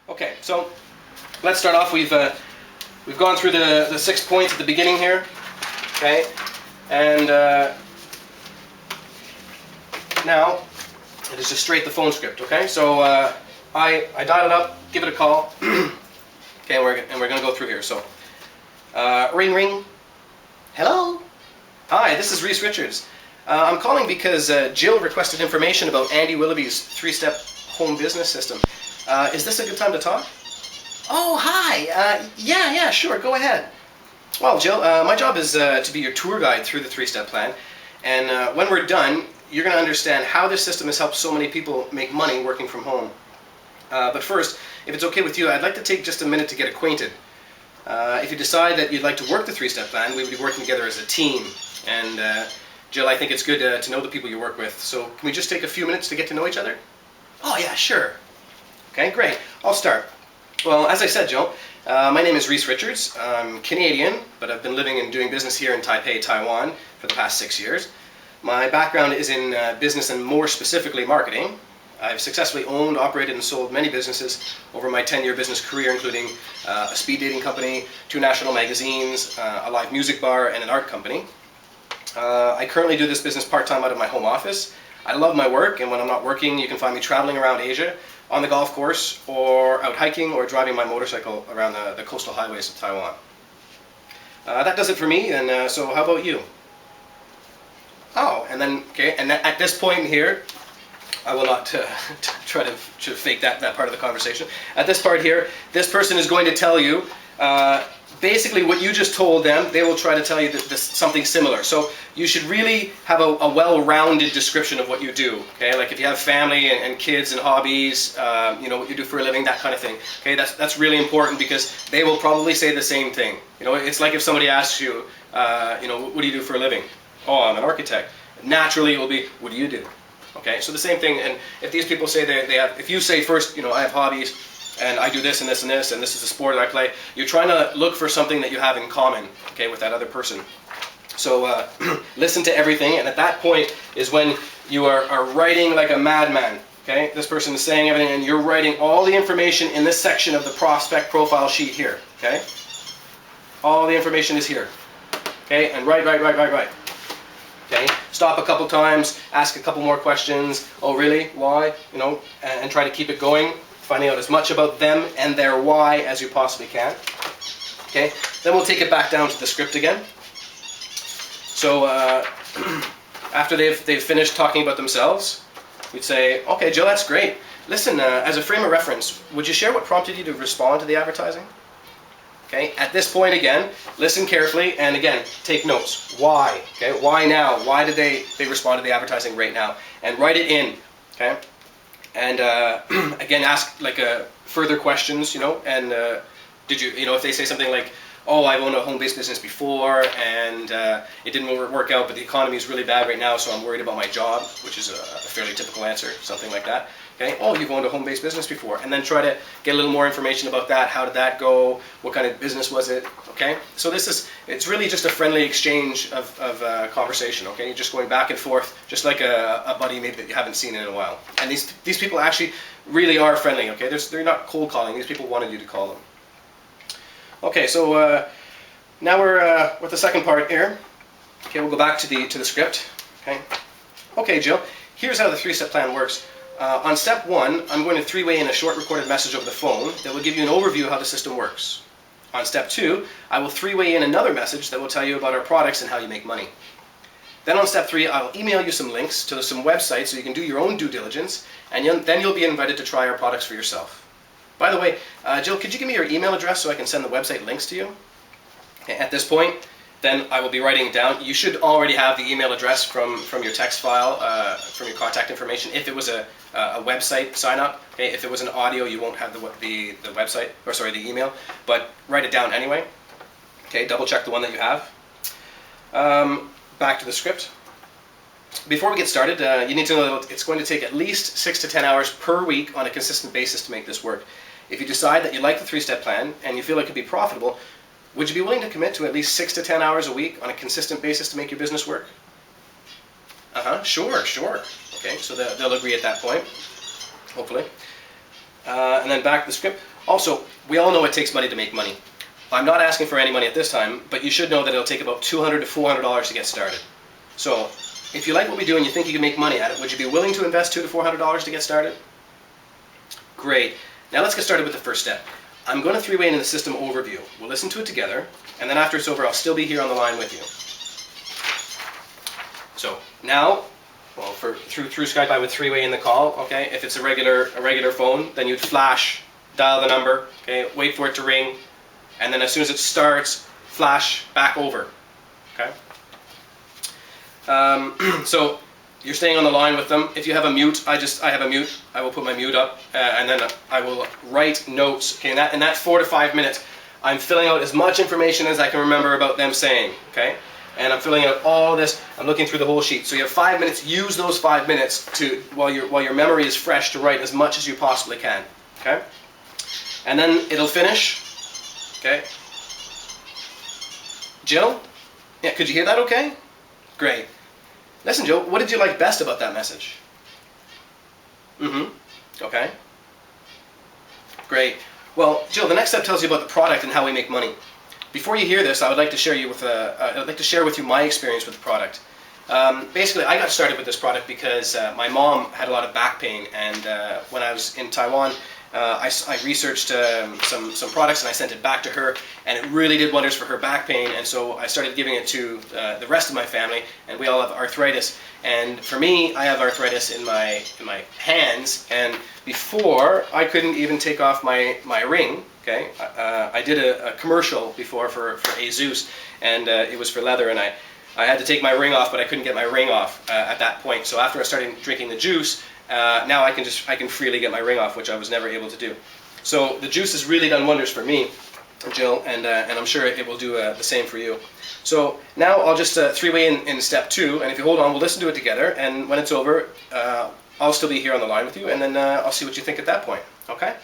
Okay, so let's start off. We've gone through the 6 points at the beginning here, okay, and now it is just straight the phone script. Okay, so I dial it up, give it a call, okay, and we're gonna go through here. So ring ring, hello, hi, this is Reese Richards. I'm calling because Jill requested information about Andy Willoughby's 3-step home business system. Is this a good time to talk? Oh, hi. Yeah, sure. Go ahead. Well, Jill, my job is to be your tour guide through the 3-step plan. And when we're done, you're going to understand how this system has helped so many people make money working from home. But first, if it's okay with you, I'd like to take just a minute to get acquainted. If you decide that you'd like to work the 3-step plan, we would be working together as a team. And Jill, I think it's good to know the people you work with. So can we just take a few minutes to get to know each other? Oh, yeah, sure. Okay, great. I'll start. Well, as I said, Jill, my name is Reese Richards. I'm Canadian, but I've been living and doing business here in Taipei, Taiwan for the past 6 years. My background is in business and more specifically marketing. I've successfully owned, operated, and sold many businesses over my 10-year business career, including a speed dating company, 2 national magazines, a live music bar, and an art company. I currently do this business part-time out of my home office. I love my work, and when I'm not working, you can find me traveling around Asia, on the golf course, or out hiking, or driving my motorcycle around the coastal highways of Taiwan. That does it for me, and so how about you? Oh, and then, okay, and at this point here, I will not try to fake that part of the conversation. At this part here, this person is going to tell you basically what you just told them. They will try to tell you something similar. So you should really have a well-rounded description of what you do. Okay, like if you have family and kids and hobbies, you know what you do for a living, that kind of thing. Okay, that's really important because they will probably say the same thing. You know, it's like if somebody asks you, you know, what do you do for a living? Oh, I'm an architect. Naturally, it will be, what do you do? Okay, so the same thing. And if these people say they have, if you say first, you know, I have hobbies, and I do this and this and this, and this is a sport that I play, you're trying to look for something that you have in common, okay, with that other person. So listen to everything, and at that point is when you are writing like a madman, okay? This person is saying everything, and you're writing all the information in this section of the prospect profile sheet here, okay? All the information is here, okay? And write. Okay, stop a couple times, ask a couple more questions. Oh, really? Why? You know, and try to keep it going, finding out as much about them and their why as you possibly can. Okay, then we'll take it back down to the script again. So after they've finished talking about themselves, we'd say, okay, Jill, that's great. Listen, as a frame of reference, would you share what prompted you to respond to the advertising? Okay, at this point again, listen carefully and again, take notes. Why? Okay, why now? Why did they respond to the advertising right now? And write it in, okay? And again, ask like further questions, you know, and did you, you know, if they say something like, oh, I've owned a home-based business before and it didn't work out, but the economy is really bad right now, so I'm worried about my job, which is a fairly typical answer, something like that. Okay, oh, you've owned a home-based business before, and then try to get a little more information about that. How did that go? What kind of business was it? Okay, so it's really just a friendly exchange of conversation. Okay, you're just going back and forth, just like a buddy maybe that you haven't seen in a while. And these people actually really are friendly. Okay, they're not cold calling. These people wanted you to call them. Okay, so now we're with the second part here. Okay, we'll go back to the script. Okay, Jill. Here's how the 3-step plan works. On step 1, I'm going to 3-way in a short recorded message over the phone that will give you an overview of how the system works. On step 2, I will 3-way in another message that will tell you about our products and how you make money. Then on step 3, I'll email you some links to some websites so you can do your own due diligence, and then you'll be invited to try our products for yourself. By the way, Jill, could you give me your email address so I can send the website links to you? Okay, at this point, then I will be writing it down. You should already have the email address from your text file, from your contact information. If it was a website sign up, okay. If it was an audio, you won't have the website, or sorry, the email. But write it down anyway. Okay, double check the one that you have. Back to the script. Before we get started, you need to know that it's going to take at least 6 to 10 hours per week on a consistent basis to make this work. If you decide that you like the 3-step plan and you feel it could be profitable, would you be willing to commit to at least 6 to 10 hours a week on a consistent basis to make your business work? Sure. Okay, so they'll agree at that point, hopefully. and then back to the script. Also, we all know it takes money to make money. I'm not asking for any money at this time, but you should know that it'll take about $200 to $400 to get started. So, if you like what we do and you think you can make money at it, would you be willing to invest $200 to $400 to get started? Great. Now let's get started with the first step. I'm going to three-way into the system overview. We'll listen to it together, and then after it's over, I'll still be here on the line with you. So now, well, through Skype, I would three-way in the call. Okay, if it's a regular phone, then you'd flash, dial the number. Okay, wait for it to ring, and then as soon as it starts, flash back over. Okay. So you're staying on the line with them. If you have a mute, I have a mute. I will put my mute up, and then I will write notes. Okay, in that 4 to 5 minutes, I'm filling out as much information as I can remember about them saying. Okay, and I'm filling out all this. I'm looking through the whole sheet. So you have 5 minutes. Use those 5 minutes to while your memory is fresh to write as much as you possibly can. Okay, and then it'll finish. Okay, Jill, yeah, could you hear that? Okay, great. Listen, Joe, what did you like best about that message? Okay. Great. Well, Jill, the next step tells you about the product and how we make money. Before you hear this, I would like to share with you my experience with the product. Basically, I got started with this product because my mom had a lot of back pain, and when I was in Taiwan, I researched some products and I sent it back to her, and it really did wonders for her back pain. And so I started giving it to the rest of my family, and we all have arthritis. And for me, I have arthritis in my hands, and before I couldn't even take off my ring. Okay, I did a commercial before for Asus, and it was for leather, and I had to take my ring off, but I couldn't get my ring off at that point. So after I started drinking the juice, now I can freely get my ring off, which I was never able to do. So the juice has really done wonders for me, Jill, and I'm sure it will do the same for you. So now I'll just three-way in step 2, and if you hold on, we'll listen to it together, and when it's over, I'll still be here on the line with you, and then I'll see what you think at that point. Okay?